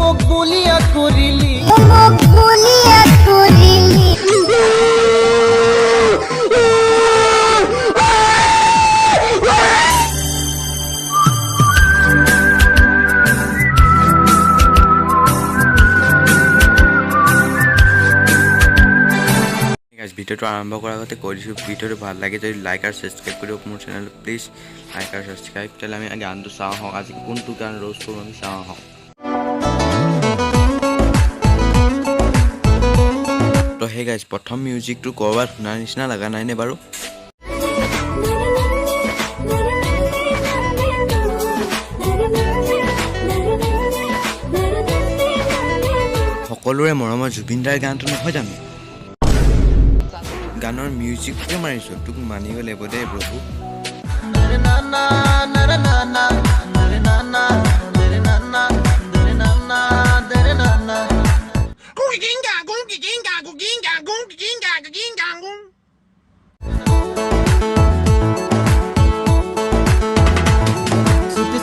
মোক বলিয়া কৰিলি ভিডিওটো আৰম্ভ কৰাৰ আগতে কৈ দিছোঁ ভিডিওটো ভাল লাগে যদি লাইক আৰু ছাবস্ক্ৰাইব কৰিব মোৰ চেনেলটো প্লিজ লাইক আৰু ছাবস্ক্ৰাইব তেতিয়াহ'লে আমি গানটো চাওঁ আহক আজি কোনটো গান ৰ'জ কৰোঁ আমি চাওঁ আহক তো সেই গাইজ প্ৰথম মিউজিকটো ক'ৰবাত শুনাৰ নিচিনা লগা নাইনে বাৰু সকলোৰে মৰমৰ জুবিন দাৰ গানটো নহয় জানো গানৰ মিউজিকটোকে মাৰিছোঁ তোক মানিব লাগিব দেই প্ৰভু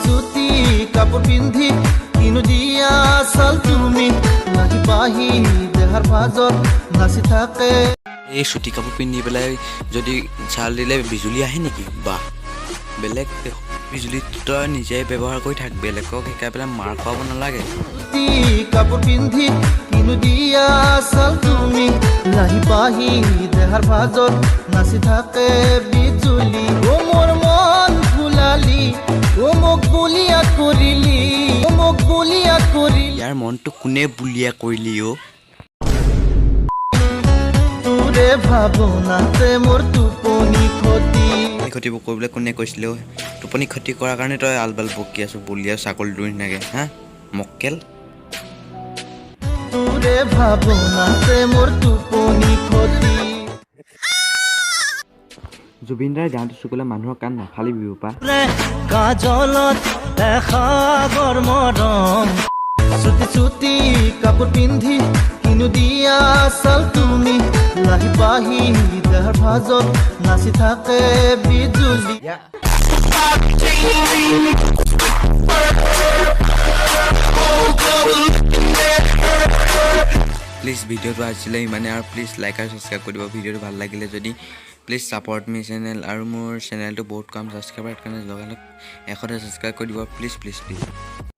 চুটি কাপোৰ পিন্ধি কিনো দিয়া চাল তুমি লাগি পাহি দেহাৰ মাজত নাচি থাকে এই চুটি কাপোৰ পিন্ধি পেলাই যদি চাল দিলে বিজুলী আহে নেকি বা বেলেগ বিজুলীটো তই নিজে ব্যৱহাৰ কৰি থাক বেলেগক শিকাই পেলাই মাৰ খুৱাব নালাগে কাপোৰ পিন্ধি কিনো দিয়া চাল তুমি লাহি পাহি দেহাৰ মাজত নাচি থাকে বিজুলী অ মোৰ মন ফুলালি অ মোক বলিয়া কৰিলি অ মোক বলিয়া কৰিলি ইয়াৰ মনটো কোনে বুলিয়া কৰিলি অ' ভাৱনাতে মোৰ টোপনি ক্ষতি ক্ষতিবোৰ কৰিবলৈ কোনে কৈছিলে টোপনি ক্ষতি কৰাৰ কাৰণে তই আলবাল বকি আছো বলিয়া ছাগলীটো নিচিনাকে হা মক্কেল তোৰে ভাৱনাতে মোৰ টোপনি ক্ষতি জুবিন দাৰ গানটো চুকলে মানুহৰ কাণ নাফালিবি পা কাজলত এসাগৰ মৰম চুটি চুটি কাপোৰ পিন্ধি কিনো দিয়া চাল তুমি লাহি পাহি দেহাৰ মাজত নাচি থাকে বিজুলী প্লিজ ভিডিওটো আজিলৈ ইমানে আৰু প্লিজ লাইক আৰু ছাবস্ক্ৰাইব কৰি দিব ভিডিওটো ভাল লাগিলে যদি প্লিজ ছাপৰ্ট মি চেনেল আৰু মোৰ চেনেলটো বহুত কম ছাবস্ক্ৰাইবাৰ কাৰণে লগালগ 100 ছাবস্ক্ৰাইব কৰি দিব প্লিজ প্লিজ প্লিজ